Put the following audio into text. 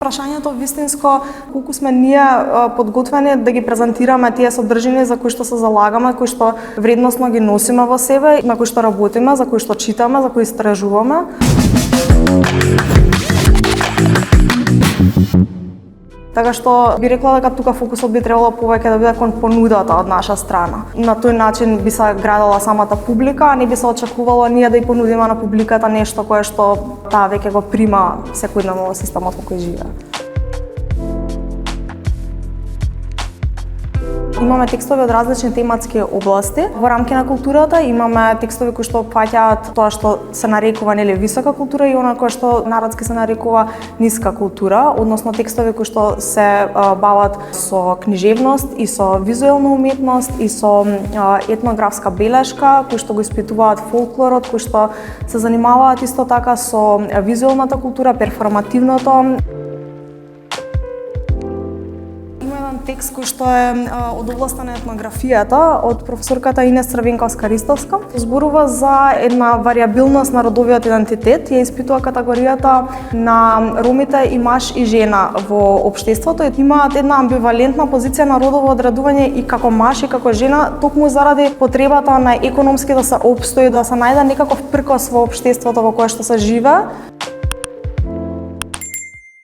Прашањето вистинско колку сме ние подготвени да ги презентираме тие содржини за кои што се залагаме, кои што вредносно ги носиме во себе, на кои што работиме, за кои што читаме, за кои истражуваме. Така што би рекла дека тука фокусот би требало повеќе да биде кон понудата од наша страна. На тој начин би се градела самата публика, а не би се очекувало ние да ја понудиме на публиката нешто кое што таа веќе го прима секојдневно во системот во кој живее. Имаме текстови од различни тематски области. Во рамки на културата имаме текстови кои што опфаќаат тоа што се нарекува висока култура и она кое што народски се нарекува ниска култура, односно текстови кои што се бават со книжевност и со визуелна уметност и со етнографска белешка, кои што го испитуваат фолклорот, кои што се занимаваат исто така со визуелната култура, перформативното. Текст кој што е од областа на етнографијата од професорката Инес Црвенковска-Ристовска. Зборува за една варијабилност на родовиот идентитет, ја испитува категоријата на ромите и маж и жена во општеството. Имаат една амбивалентна позиција на родово одредување и како маж и како жена, токму заради потребата на економски да се опстои, да се најде некаков пркос во општеството во кое што се живее.